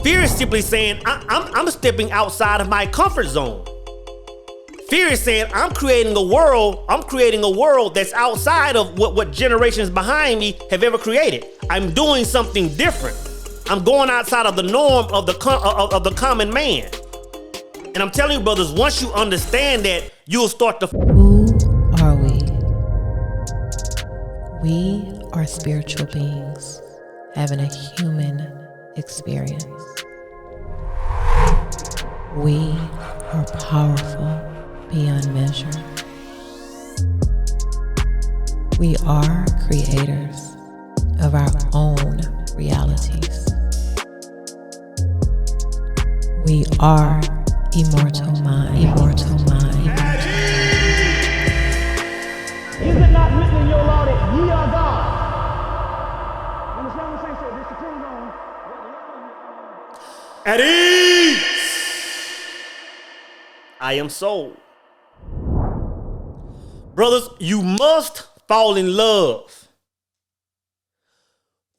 Fear is simply saying, I'm stepping outside of my comfort zone. Fear is saying, I'm creating a world that's outside of what generations behind me have ever created. I'm doing something different. I'm going outside of the norm of the common man. And I'm telling you, brothers, once you understand that, you'll start to... Who are we? We are spiritual beings having a human experience. We are powerful beyond measure. We are creators of our own realities. We are immortal mind. Immortal mind. Is it not written in your law that ye are God? You understand what I'm saying? So this depends on what At ease! I am soul. Brothers, you must fall in love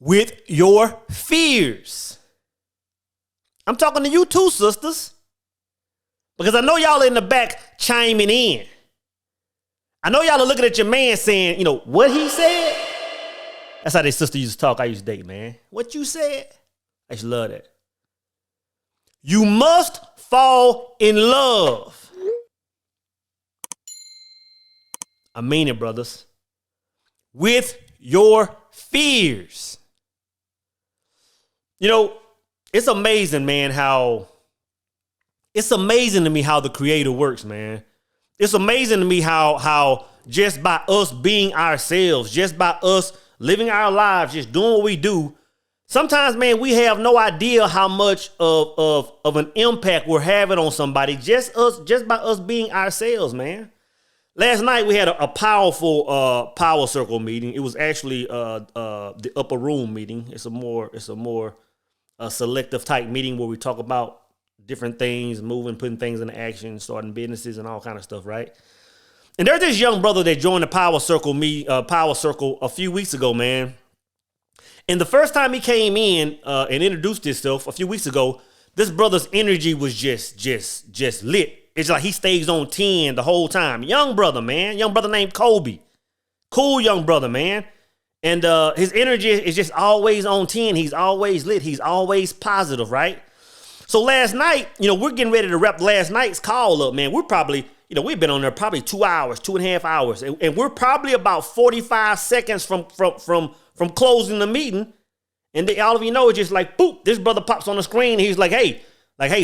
with your fears. I'm talking to you too, sisters. Because I know y'all in the back chiming in. I know y'all are looking at your man saying, you know, what he said? That's how their sister used to talk. I used to date, man. What you said? I used to love that. You must fall in love. I mean it, brothers. With your fears. You know, it's amazing, man, it's amazing to me how the Creator works, man. It's amazing to me how just by us being ourselves, just by us living our lives, just doing what we do, sometimes, man, we have no idea how much of an impact we're having on somebody just by us being ourselves, man. Last night we had a powerful power circle meeting. It was actually the upper room meeting. It's a more selective type meeting where we talk about different things, moving, putting things into action, starting businesses and all kind of stuff, right? And there's this young brother that joined the power circle a few weeks ago, man. And the first time he came in and introduced himself a few weeks ago, this brother's energy was just lit. It's like he stays on 10 the whole time. Young brother, man. Young brother named Kobe. Cool young brother, man. And his energy is just always on 10. He's always lit. He's always positive, right? So last night, you know, we're getting ready to wrap last night's call up, man. We're probably, you know, we've been on there probably 2 hours, 2.5 hours. And we're probably about 45 seconds from closing the meeting. And all of you know, it's just like, boop, this brother pops on the screen. He's like, hey,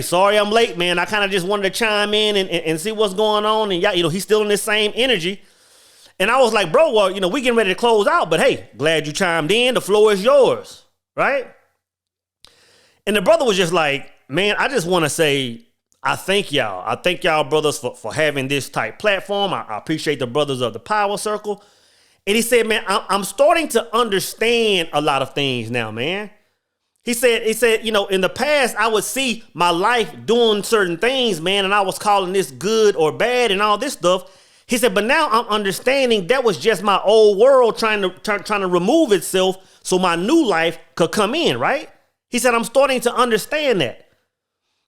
sorry I'm late, man. I kind of just wanted to chime in and see what's going on. And, yeah, you know, he's still in this same energy. And I was like, bro, well, you know, we getting ready to close out. But, hey, glad you chimed in. The floor is yours, right? And the brother was just like, man, I just want to say I thank y'all. I thank y'all, brothers, for having this type platform. I appreciate the brothers of the Power Circle. And he said, man, I'm starting to understand a lot of things now, man. He said, you know, in the past, I would see my life doing certain things, man, and I was calling this good or bad and all this stuff. He said, but now I'm understanding that was just my old world trying to remove itself so my new life could come in, right? He said, I'm starting to understand that.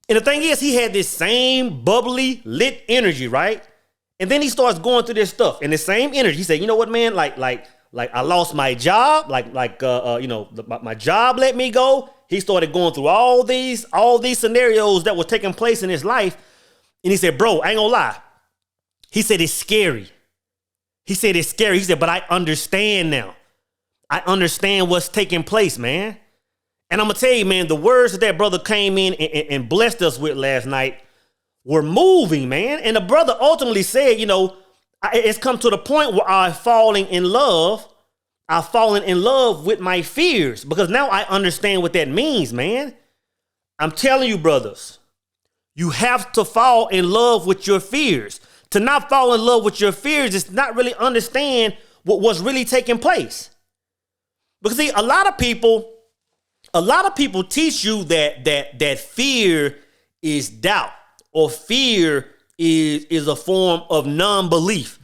And the thing is, he had this same bubbly, lit energy, right? And then he starts going through this stuff and the same energy. He said, you know what, man, like I lost my job, you know, my job let me go. He started going through all these scenarios that were taking place in his life. And he said, bro, I ain't gonna lie. He said, it's scary. He said, it's scary. He said, but I understand now. I understand what's taking place, man. And I'm gonna tell you, man, the words that brother came in and blessed us with last night were moving, man. And the brother ultimately said, you know, it's come to the point where I've fallen in love with my fears because now I understand what that means, man. I'm telling you, brothers, you have to fall in love with your fears. To not fall in love with your fears is not really understand what's really taking place. Because see, a lot of people teach you that fear is doubt or fear is a form of non-belief.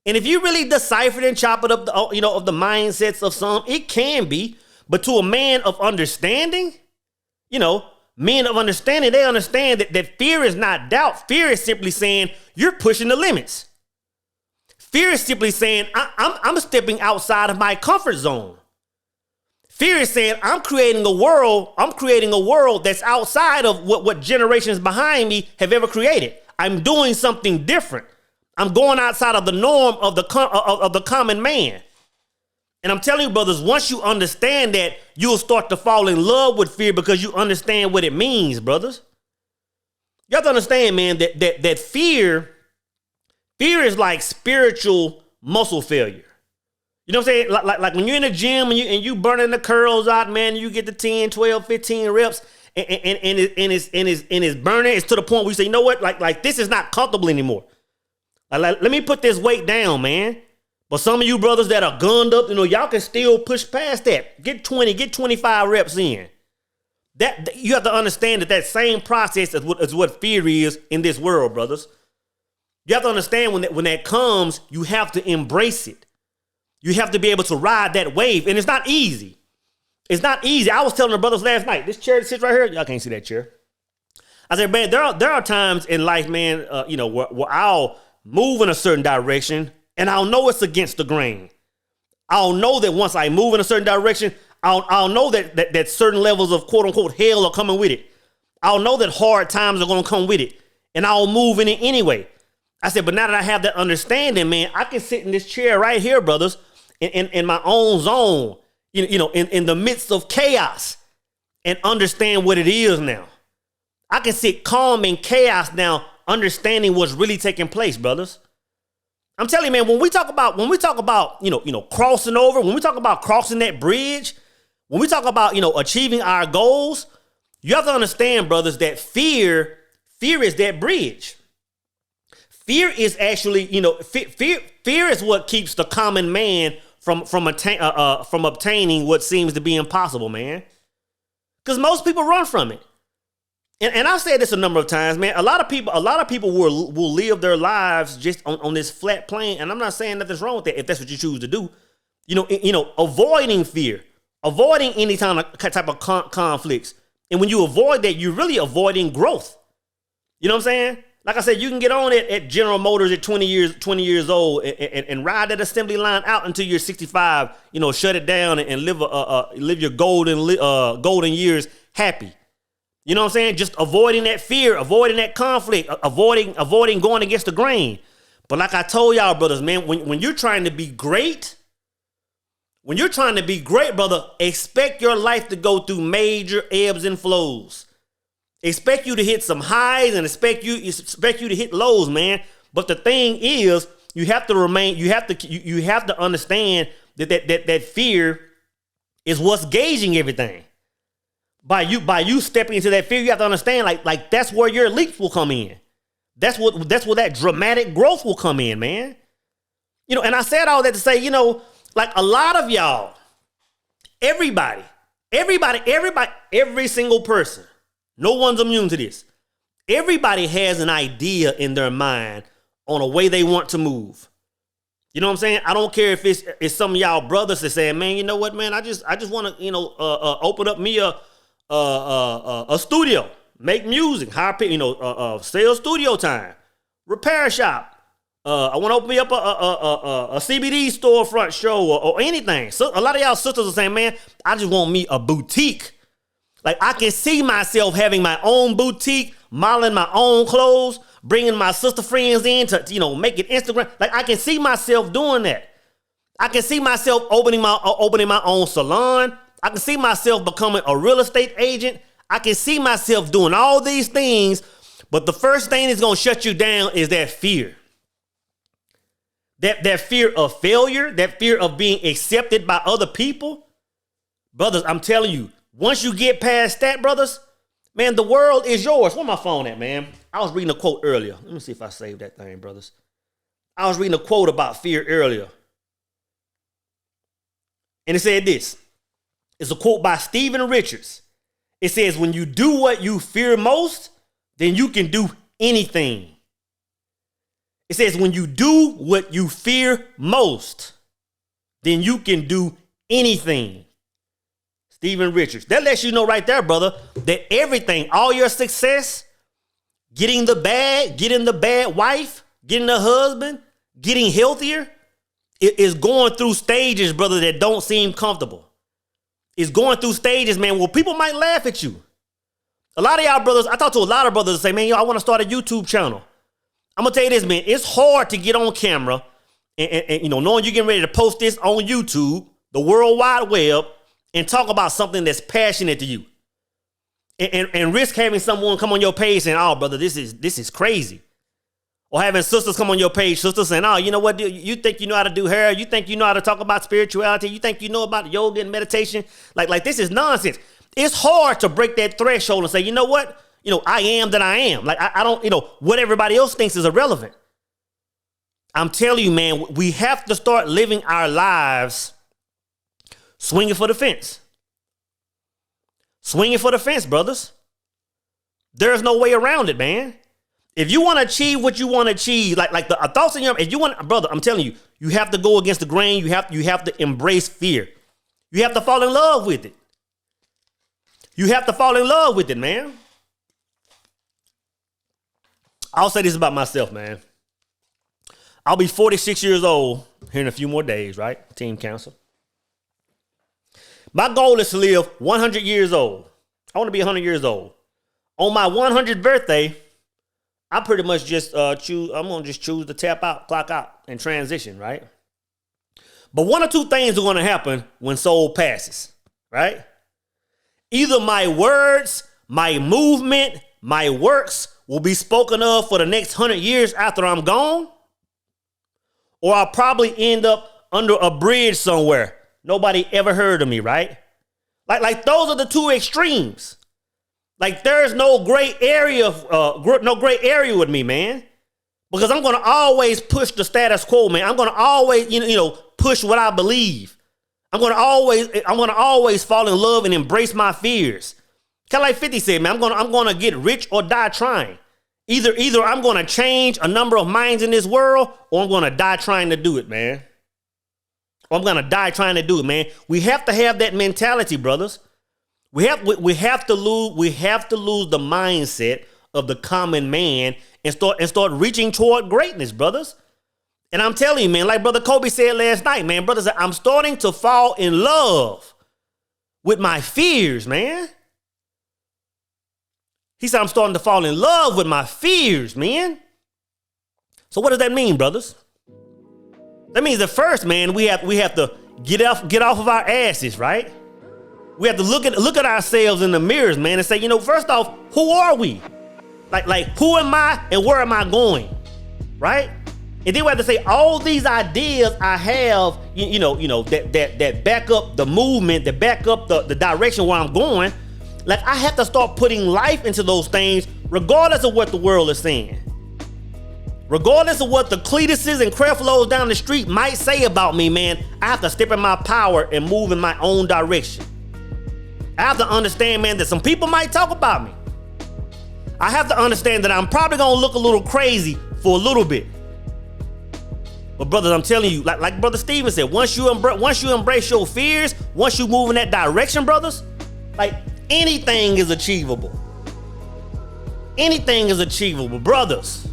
And if you really decipher it and chop it up, of the mindsets of some, it can be. But to a man of understanding, you know, men of understanding, they understand that fear is not doubt. Fear is simply saying you're pushing the limits. Fear is simply saying I'm stepping outside of my comfort zone. Fear is saying I'm creating a world that's outside of what generations behind me have ever created. I'm doing something different. I'm going outside of the norm of the common man. And I'm telling you, brothers, once you understand that, you'll start to fall in love with fear because you understand what it means, brothers. You have to understand, man, that fear is like spiritual muscle failure. You know what I'm saying? Like when you're in the gym and you burning the curls out, man, you get the 10, 12, 15 reps and it's burning. It's to the point where you say, you know what? Like this is not comfortable anymore. Like, let me put this weight down, man. But some of you brothers that are gunned up, y'all can still push past that. Get 20, get 25 reps in. That you have to understand that same process is what fear is in this world, brothers. You have to understand when that comes, you have to embrace it. You have to be able to ride that wave. And it's not easy. It's not easy. I was telling the brothers last night, this chair that sits right here, y'all can't see that chair. I said, man, there are times in life, man, where I'll move in a certain direction and I'll know it's against the grain. I'll know that once I move in a certain direction, I'll know that certain levels of quote unquote hell are coming with it. I'll know that hard times are going to come with it. And I'll move in it anyway. I said, but now that I have that understanding, man, I can sit in this chair right here, brothers, in my own zone, in the midst of chaos and understand what it is now. I can sit calm in chaos now, understanding what's really taking place, brothers. I'm telling you, man, when we talk about, crossing over, when we talk about crossing that bridge, when we talk about, achieving our goals, you have to understand, brothers, that fear is that bridge. Fear is actually, fear is what keeps the common man from obtaining what seems to be impossible, man. Because most people run from it. And I've said this a number of times, man. A lot of people will live their lives just on this flat plane. And I'm not saying nothing's wrong with that if that's what you choose to do. Avoiding fear, avoiding any type of conflicts. And when you avoid that, you're really avoiding growth. You know what I'm saying? Like I said, you can get on it at General Motors at 20 years old and ride that assembly line out until you're 65. Shut it down and live your golden years happy. You know what I'm saying? Just avoiding that fear, avoiding that conflict, avoiding going against the grain. But like I told y'all, brothers, man, when you're trying to be great, brother, expect your life to go through major ebbs and flows. Expect you to hit some highs and expect you to hit lows, man. But the thing is, you have to understand that fear is what's gauging everything. By you stepping into that fear, you have to understand, like that's where your leaps will come in. That's where that dramatic growth will come in, man. And I said all that to say, like a lot of y'all, everybody, every single person, no one's immune to this. Everybody has an idea in their mind on a way they want to move. You know what I'm saying? I don't care if it's some of y'all brothers that say, man, you know what, man, I just want to, open up me a studio, make music, hire people, sell studio time, repair shop. I want to open me up a CBD storefront show or anything. So a lot of y'all sisters are saying, man, I just want me a boutique. Like I can see myself having my own boutique, modeling my own clothes, bringing my sister friends in to, make it Instagram. Like I can see myself doing that. I can see myself opening my own salon. I can see myself becoming a real estate agent. I can see myself doing all these things. But the first thing that's going to shut you down is that fear. That fear of failure, that fear of being accepted by other people. Brothers, I'm telling you, once you get past that, brothers, man, the world is yours. Where my phone at, man? I was reading a quote earlier. Let me see if I saved that thing, brothers. I was reading a quote about fear earlier. And it said this. It's a quote by Stephen Richards. It says, when you do what you fear most, then you can do anything. It says, when you do what you fear most, then you can do anything. Steven Richards. That lets you know right there, brother, that everything, all your success, getting the bad wife, getting the husband, getting healthier, it is going through stages, brother, that don't seem comfortable. It's going through stages, man, where people might laugh at you. A lot of y'all brothers, I talk to a lot of brothers that say, man, yo, I want to start a YouTube channel. I'm going to tell you this, man, it's hard to get on camera and you know, knowing you're getting ready to post this on YouTube, the World Wide Web, and talk about something that's passionate to you. And risk having someone come on your page saying, oh, brother, this is crazy. Or having sisters come on your page, sisters saying, oh, you know what, you think you know how to do hair, you think you know how to talk about spirituality, you think you know about yoga and meditation. Like this is nonsense. It's hard to break that threshold and say, you know what, you know, I am that I am. Like I don't, you know, what everybody else thinks is irrelevant. I'm telling you, man, we have to start living our lives swinging for the fence. Swinging for the fence, brothers. There's no way around it, man. If you want to achieve what you want to achieve, like the thoughts in your, if you want, brother, I'm telling you, you have to go against the grain. You have to embrace fear. You have to fall in love with it. You have to fall in love with it, man. I'll say this about myself, man. I'll be 46 years old here in a few more days, right? Team council. My goal is to live 100 years old. I want to be 100 years old. On my 100th birthday, I pretty much just choose to tap out, clock out, and transition, right? But one or two things are going to happen when soul passes, right? Either my words, my movement, my works will be spoken of for the next 100 years after I'm gone, or I'll probably end up under a bridge somewhere. Nobody ever heard of me, right? Like those are the two extremes. Like there's no gray area, with me, man. Because I'm gonna always push the status quo, man. I'm gonna always, push what I believe. I'm gonna always fall in love and embrace my fears. Kind of like 50 said, man. I'm gonna get rich or die trying. Either I'm gonna change a number of minds in this world, or I'm gonna die trying to do it, man. Or I'm gonna die trying to do it, man. We have to have that mentality, brothers. We have to lose the mindset of the common man and start reaching toward greatness, brothers. And I'm telling you, man, like Brother Kobe said last night, man, brothers, I'm starting to fall in love with my fears, man. He said, I'm starting to fall in love with my fears, man. So what does that mean, brothers? That means that first, man, we have to get off of our asses, right? We have to look at ourselves in the mirrors, man, and say, first off, who are we? Like who am I and where am I going? Right? And then we have to say all these ideas I have, that back up the movement, that back up the direction where I'm going. Like I have to start putting life into those things, regardless of what the world is saying. Regardless of what the Cletuses and Creflos down the street might say about me, man, I have to step in my power and move in my own direction. I have to understand, man, that some people might talk about me. I have to understand that I'm probably gonna look a little crazy for a little bit. But brothers, I'm telling you, like Brother Steven said, once you embrace your fears, once you move in that direction, brothers, like anything is achievable. Anything is achievable, brothers.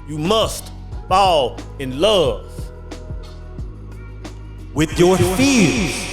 You must fall in love with your fears.